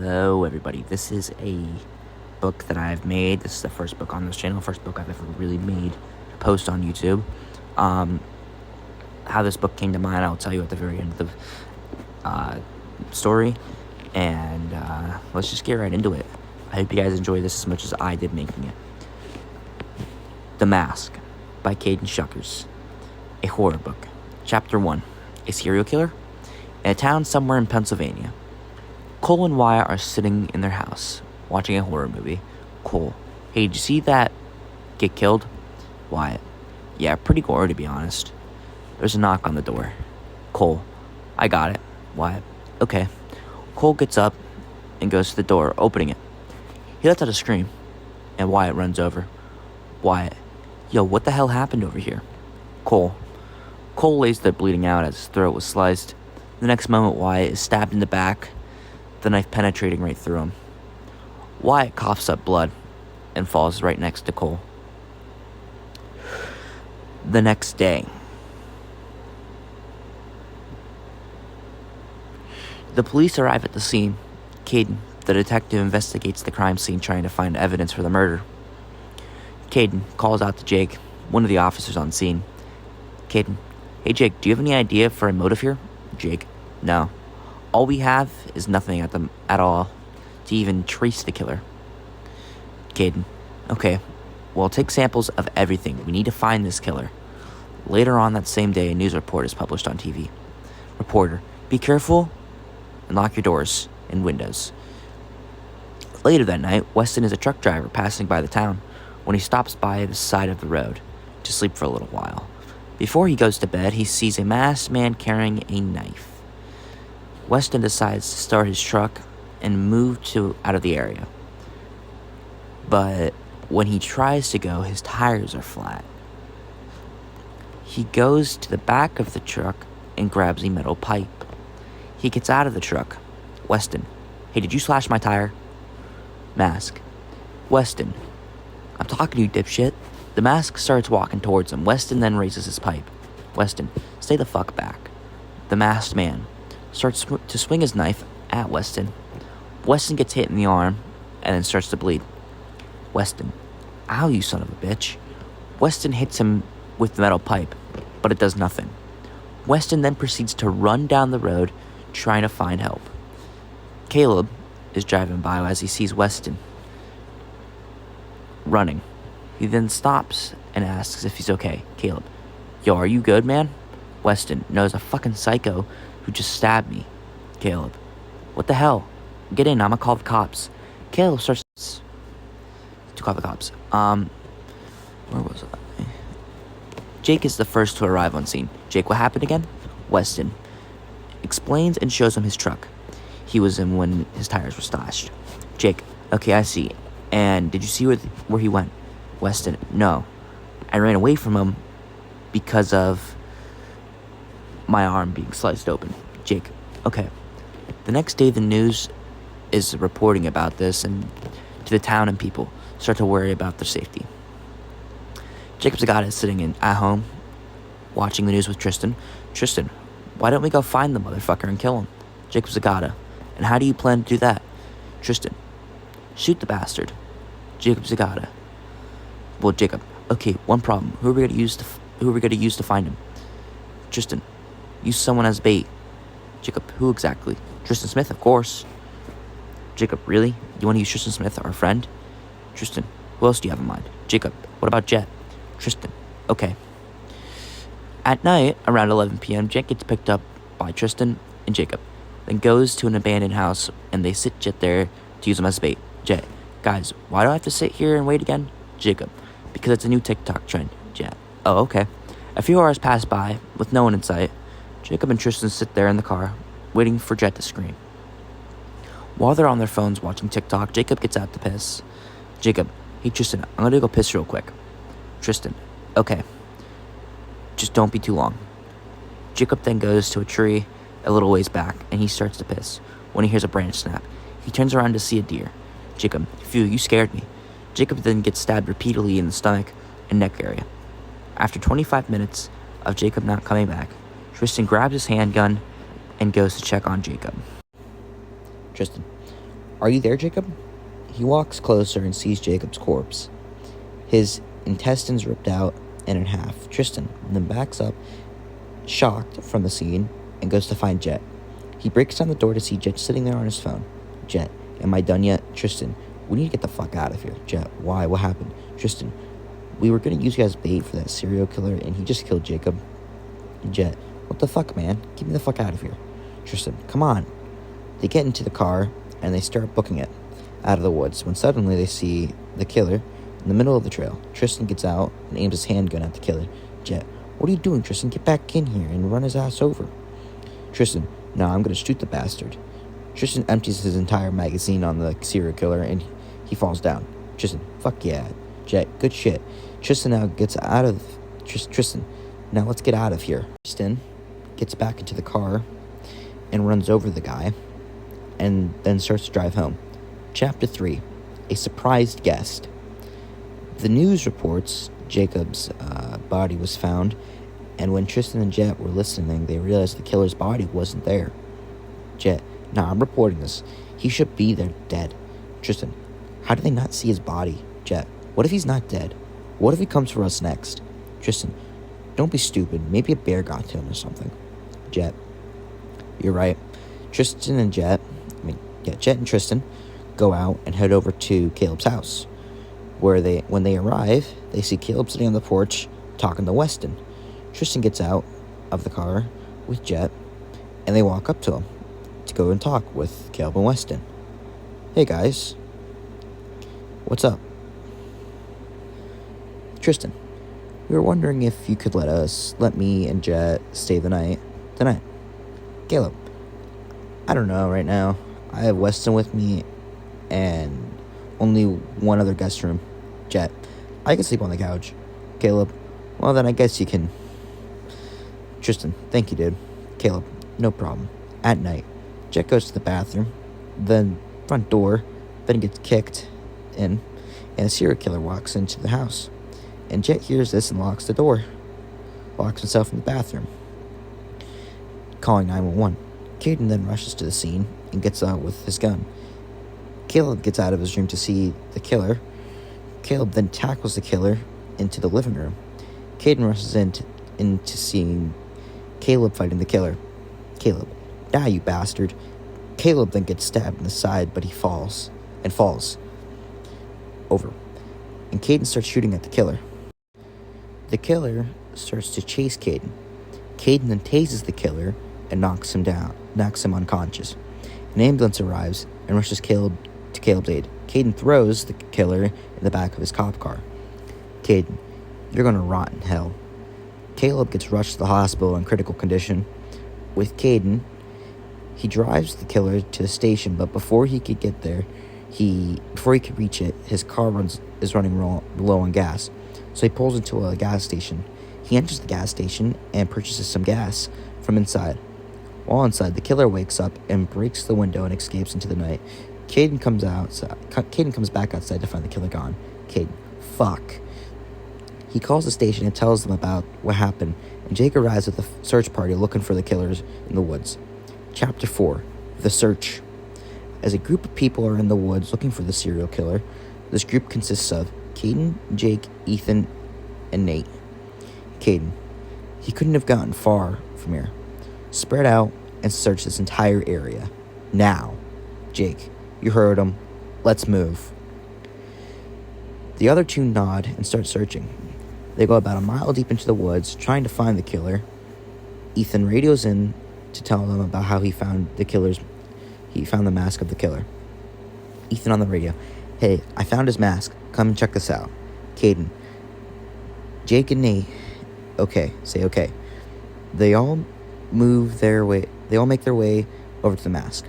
Hello everybody, this is a book that I've made. This is the first book on this channel, first book I've ever really made to post on YouTube. How this book came to mind, I'll tell you at the very end of the story, and let's just get right into it. I hope you guys enjoy this as much as I did making it. The Mask by Caden Shuckers, a horror book. Chapter 1, a serial killer? In a town somewhere in Pennsylvania, Cole and Wyatt are sitting in their house, watching a horror movie. Cole: hey, did you see that get killed? Wyatt: yeah, pretty gory to be honest. There's a knock on the door. Cole: I got it. Wyatt: okay. Cole gets up and goes to the door, opening it. He lets out a scream, and Wyatt runs over. Wyatt: yo, what the hell happened over here? Cole lays there bleeding out as his throat was sliced. The next moment, Wyatt is stabbed in the back, the knife penetrating right through him. Wyatt coughs up blood and falls right next to Cole. The next day, the police arrive at the scene. Caden, the detective, investigates the crime scene, trying to find evidence for the murder. Caden calls out to Jake, one of the officers on scene. Caden: hey Jake, do you have any idea for a motive here? Jake: no. All we have is nothing at all to even trace the killer. Caden: okay, well, take samples of everything. We need to find this killer. Later on that same day, a news report is published on TV. Reporter: be careful and lock your doors and windows. Later that night, Weston is a truck driver passing by the town when he stops by the side of the road to sleep for a little while. Before he goes to bed, he sees a masked man carrying a knife. Weston decides to start his truck and move out of the area. But when he tries to go, his tires are flat. He goes to the back of the truck and grabs a metal pipe. He gets out of the truck. Weston: hey, did you slash my tire? Mask: Weston, I'm talking to you, dipshit. The mask starts walking towards him. Weston then raises his pipe. Weston: stay the fuck back. The masked man starts to swing his knife at Weston. Weston gets hit in the arm and then starts to bleed. Weston: ow, you son of a bitch. Weston hits him with the metal pipe, but it does nothing. Weston then proceeds to run down the road, trying to find help. Caleb is driving by as he sees Weston running. He then stops and asks if he's okay. Caleb: yo, are you good, man? Weston: no, it's a fucking psycho who just stabbed me. Caleb: what the hell? Get in, I'ma call the cops. Caleb starts to call the cops. Where was I? Jake is the first to arrive on scene. Jake: what happened again? Weston explains and shows him his truck he was in when his tires were slashed. Jake: okay, I see. And did you see where he went? Weston: no. I ran away from him because of my arm being sliced open. Jake: okay. The next day, the news is reporting about this, and to the town, and people start to worry about their safety. Jacob Zagata is sitting at home watching the news with Tristan. Tristan: why don't we go find the motherfucker and kill him? Jacob Zagata: and how do you plan to do that? Tristan: shoot the bastard. Jacob Zagata: well, Jacob, okay, one problem. Who are we going to use to find him? Tristan: use someone as bait. Jacob: who exactly? Tristan Smith, of course. Jacob: really? You want to use Tristan Smith, our friend? Tristan: who else do you have in mind? Jacob: what about Jet? Tristan: okay. At night, around 11 p.m., Jet gets picked up by Tristan and Jacob, then goes to an abandoned house, and they sit Jet there to use him as bait. Jet: guys, why do I have to sit here and wait again? Jacob: because it's a new TikTok trend. Jet: oh, okay. A few hours pass by with no one in sight. Jacob and Tristan sit there in the car, waiting for Jet to scream. While they're on their phones watching TikTok, Jacob gets out to piss. Jacob: hey Tristan, I'm gonna go piss real quick. Tristan: okay. Just don't be too long. Jacob then goes to a tree a little ways back, and he starts to piss when he hears a branch snap. He turns around to see a deer. Jacob: phew, you scared me. Jacob then gets stabbed repeatedly in the stomach and neck area. After 25 minutes of Jacob not coming back, Tristan grabs his handgun and goes to check on Jacob. Tristan: Are you there, Jacob? He walks closer and sees Jacob's corpse. His intestines ripped out and in half. Tristan then backs up, shocked from the scene, and goes to find Jet. He breaks down the door to see Jet sitting there on his phone. Jet, am I done yet? Tristan, we need to get the fuck out of here. Jet, why? What happened? Tristan, we were going to use you as bait for that serial killer, and he just killed Jacob. Jet, what the fuck, man? Get me the fuck out of here. Tristan, come on. They get into the car, and they start booking it out of the woods, when suddenly they see the killer in the middle of the trail. Tristan gets out and aims his handgun at the killer. Jet, what are you doing, Tristan? Get back in here and run his ass over. Tristan, no, I'm going to shoot the bastard. Tristan empties his entire magazine on the serial killer, and he falls down. Tristan, fuck yeah. Jet, good shit. Tristan now gets out of... Tristan, now let's get out of here. Tristan gets back into the car and runs over the guy, and then starts to drive home. Chapter 3, A Surprised Guest. The news reports Jacob's body was found, and when Tristan and Jet were listening, they realized the killer's body wasn't there. Jet, nah, I'm reporting this. He should be there dead. Tristan, how did they not see his body? Jet, what if he's not dead? What if he comes for us next? Tristan, don't be stupid. Maybe a bear got to him or something. Jet, you're right. Jet and Tristan go out and head over to Caleb's house, where when they arrive, they see Caleb sitting on the porch talking to Weston. Tristan gets out of the car with Jet, and they walk up to him to go and talk with Caleb and Weston. Hey guys, what's up? Tristan, we were wondering if you could let me and Jet stay the night tonight. Caleb, I don't know right now. I have Weston with me and only one other guest room. Jet, I can sleep on the couch. Caleb, well then I guess you can. Tristan, thank you, dude. Caleb, no problem. At night, Jet goes to the bathroom, then front door, then gets kicked in, and a serial killer walks into the house. And Jet hears this and locks the door. Locks himself in the bathroom, calling 911. Caden then rushes to the scene and gets out with his gun. Caleb gets out of his room to see the killer. Caleb then tackles the killer into the living room. Caden rushes into seeing Caleb fighting the killer. Caleb, die, you bastard. Caleb then gets stabbed in the side, but he falls over. And Caden starts shooting at the killer. The killer starts to chase Caden. Caden then tases the killer and knocks him unconscious. An ambulance arrives and rushes Caleb to Caleb's aid. Caden throws the killer in the back of his cop car. Caden, you're gonna rot in hell. Caleb gets rushed to the hospital in critical condition. With Caden, he drives the killer to the station, but before he could get there, before he could reach it, his car is running low on gas. So he pulls into a gas station. He enters the gas station and purchases some gas from inside. While inside, the killer wakes up and breaks the window and escapes into the night. Caden comes back outside to find the killer gone. Caden, fuck. He calls the station and tells them about what happened, and Jake arrives with a search party looking for the killers in the woods. Chapter 4, The Search. As a group of people are in the woods looking for the serial killer, this group consists of Caden, Jake, Ethan, and Nate. Caden, he couldn't have gotten far from here. Spread out and search this entire area. Now. Jake, you heard him. Let's move. The other two nod and start searching. They go about a mile deep into the woods trying to find the killer. Ethan radios in to tell them about how he found the mask of the killer. Ethan on the radio, hey, I found his mask. Come and check this out. Caden, Jake and Nate, okay, say okay. They all make their way over to the mask.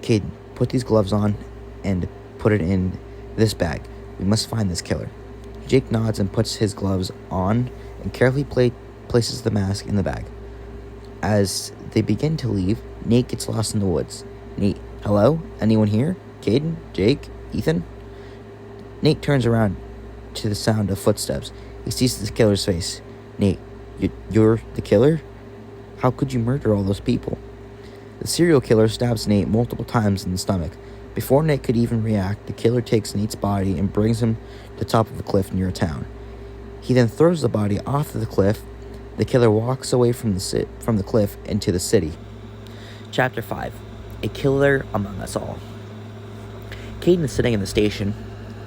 Caden, put these gloves on and put it in this bag. We must find this killer. Jake nods and puts his gloves on and carefully places the mask in the bag. As they begin to leave, Nate gets lost in the woods. Nate, hello? Anyone here? Caden? Jake? Ethan? Nate turns around to the sound of footsteps. He sees the killer's face. Nate, you're the killer? How could you murder all those people? The serial killer stabs Nate multiple times in the stomach, Before Nate could even react, the killer takes Nate's body and brings him to the top of a cliff near a town. He then throws the body off of the cliff. The killer walks away from the cliff into the city. Chapter 5. A Killer Among Us All. Caden is sitting in the station,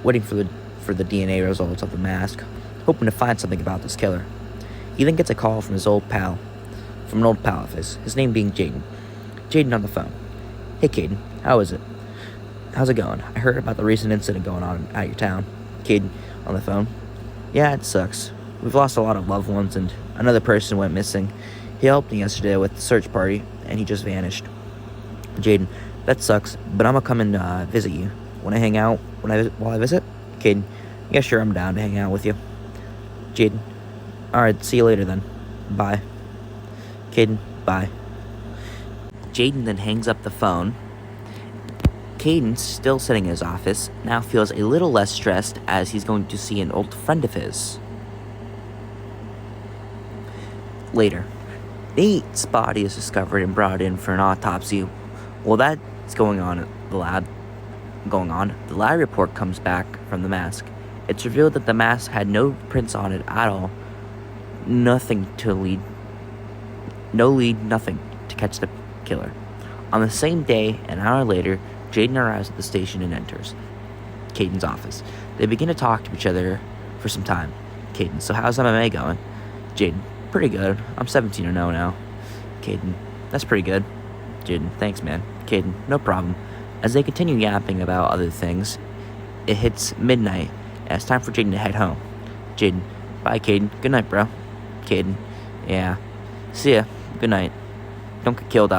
waiting for the DNA results of the mask, hoping to find something about this killer. He then gets a call from an old pal of his name being Jaden. Jaden on the phone. Hey Caden, how is it? How's it going? I heard about the recent incident going on at your town. Caden on the phone. Yeah, it sucks. We've lost a lot of loved ones and another person went missing. He helped me yesterday with the search party and he just vanished. Jaden, that sucks, but I'm gonna come and visit you. Wanna hang out while I visit? Caden, yeah sure, I'm down to hang out with you. Jaden, alright, see you later then. Bye. Caden, bye. Jaden then hangs up the phone. Caden, still sitting in his office, now feels a little less stressed as he's going to see an old friend of his. Later, Nate's body is discovered and brought in for an autopsy. While that's going on at the lab, the lab report comes back from the mask. It's revealed that the mask had no prints on it at all. Nothing to catch the killer. On the same day, an hour later, Jaden arrives at the station and enters Caden's office. They begin to talk to each other for some time. Caden, so how's MMA going? Jaden, pretty good. I'm 17-0 now. Caden, that's pretty good. Jaden, thanks man. Caden, no problem. As they continue yapping about other things, it hits midnight and it's time for Jaden to head home. Jaden, bye Caden. Good night, bro. Caden, yeah. See ya. Good night. Don't get killed,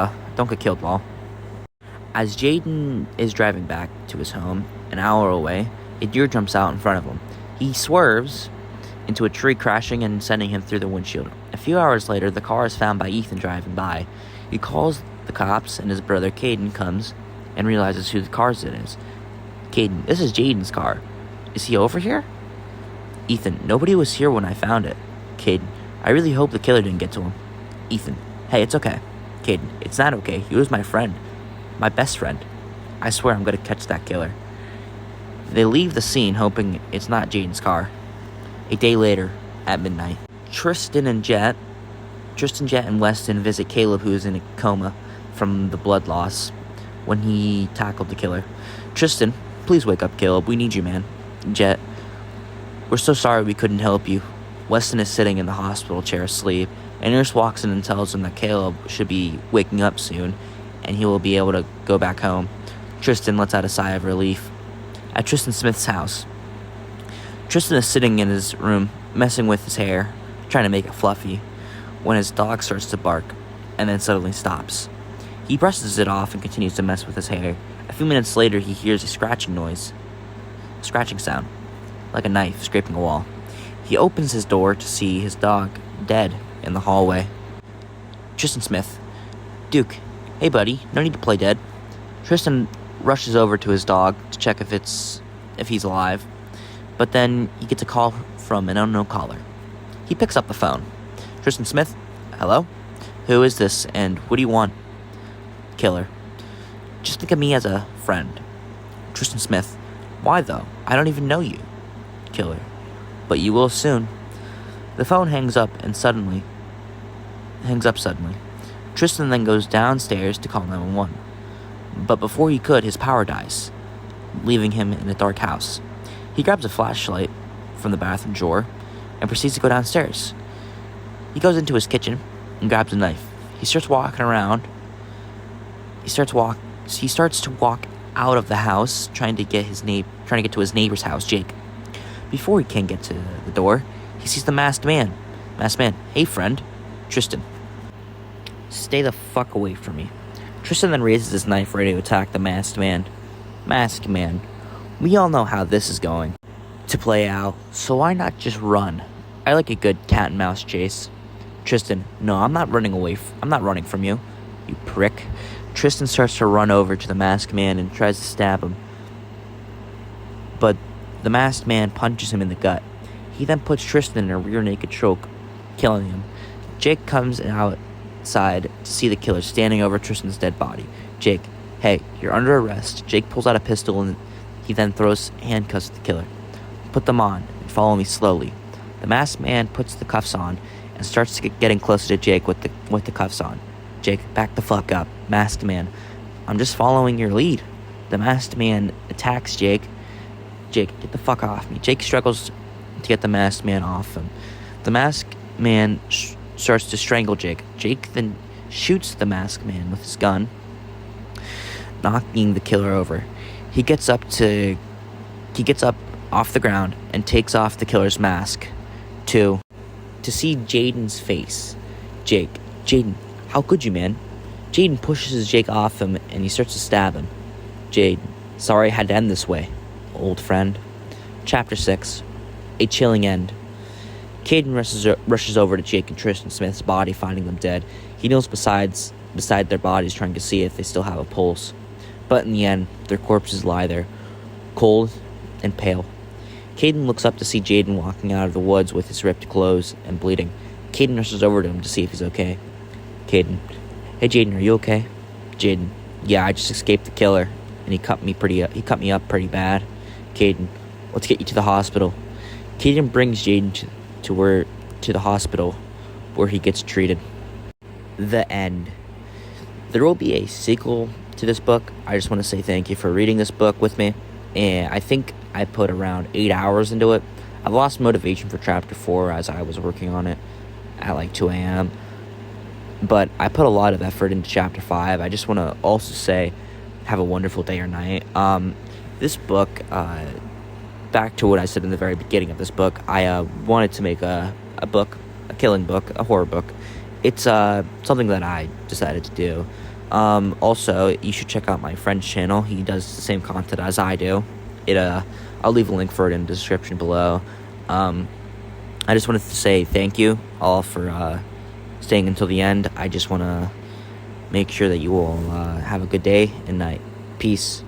lol. As Jaden is driving back to his home, an hour away, a deer jumps out in front of him. He swerves into a tree, crashing and sending him through the windshield. A few hours later, the car is found by Ethan driving by. He calls the cops, and his brother Caden comes and realizes who the car's it is. Caden, this is Jaden's car. Is he over here? Ethan, nobody was here when I found it. Caden, I really hope the killer didn't get to him. Ethan, hey, it's okay. Caden, it's not okay. He was my friend. My best friend. I swear I'm gonna catch that killer. They leave the scene hoping it's not Jaden's car. A day later, at midnight, Tristan, Jet, and Weston visit Caleb, who is in a coma from the blood loss when he tackled the killer. Tristan, please wake up, Caleb. We need you, man. Jet, we're so sorry we couldn't help you. Weston is sitting in the hospital chair asleep. A nurse walks in and tells him that Caleb should be waking up soon and he will be able to go back home. Tristan lets out a sigh of relief. At Tristan Smith's house, Tristan is sitting in his room, messing with his hair, trying to make it fluffy, when his dog starts to bark and then suddenly stops. He brushes it off and continues to mess with his hair. A few minutes later, he hears a scratching sound, like a knife scraping a wall. He opens his door to see his dog dead in the hallway. Tristan Smith, Duke, hey buddy, no need to play dead. Tristan rushes over to his dog to check if he's alive, but then he gets a call from an unknown caller. He picks up the phone. Tristan Smith, hello? Who is this and what do you want? Killer, just think of me as a friend. Tristan Smith, why though? I don't even know you. Killer, but you will soon. The phone hangs up suddenly. Tristan then goes downstairs to call 911. But before he could, his power dies, leaving him in a dark house. He grabs a flashlight from the bathroom drawer and proceeds to go downstairs. He goes into his kitchen and grabs a knife. He starts walking around. He starts to walk out of the house, trying to get to his neighbor's house, Jake. Before he can get to the door, he sees the masked man. Masked man, hey friend. Tristan, stay the fuck away from me. Tristan then raises his knife ready to attack the masked man. Masked man, we all know how this is going to play out, so why not just run? I like a good cat and mouse chase. Tristan, no, I'm not running from you, you prick. Tristan starts to run over to the masked man and tries to stab him, but the masked man punches him in the gut. He then puts Tristan in a rear naked choke, killing him. Jake comes outside to see the killer standing over Tristan's dead body. Jake, Hey, you're under arrest. Jake pulls out a pistol and he then throws handcuffs at the killer. Put them on and follow me slowly. The masked man puts the cuffs on and starts getting closer to Jake with the cuffs on. Jake, back the fuck up. Masked man, I'm just following your lead. The masked man attacks Jake. Jake, get the fuck off me. Jake struggles to get the masked man off him. The masked man starts to strangle Jake. Jake then shoots the masked man with his gun, knocking the killer over. He gets up off the ground and takes off the killer's mask to see Jaden's face. Jake, Jaden, how could you, man? Jaden pushes Jake off him and he starts to stab him. Jaden, sorry I had to end this way, old friend. Chapter 6, A Chilling End. Caden rushes over to Jake and Tristan Smith's body, finding them dead. He kneels beside their bodies, trying to see if they still have a pulse. But in the end, their corpses lie there, cold and pale. Caden looks up to see Jaden walking out of the woods with his ripped clothes and bleeding. Caden rushes over to him to see if he's okay. Caden, hey Jaden, are you okay? Jaden, yeah, I just escaped the killer, and he cut me up pretty bad. Caden, let's get you to the hospital. Caden brings Jaden to the hospital where he gets treated. The end. There will be a sequel to this book. I just want to say thank you for reading this book with me. And I think I put around 8 hours into it. I lost motivation for chapter 4 as I was working on it at like 2 a.m. But I put a lot of effort into chapter 5. I just want to also say, have a wonderful day or night. This book, back to what I said in the very beginning of this book, I wanted to make a book, a killing book, a horror book. It's something that I decided to do. Also, you should check out my friend's channel. He does the same content as I do. I'll leave a link for it in the description below. I just wanted to say thank you all for staying until the end. I just want to make sure that you all have a good day and night. Peace.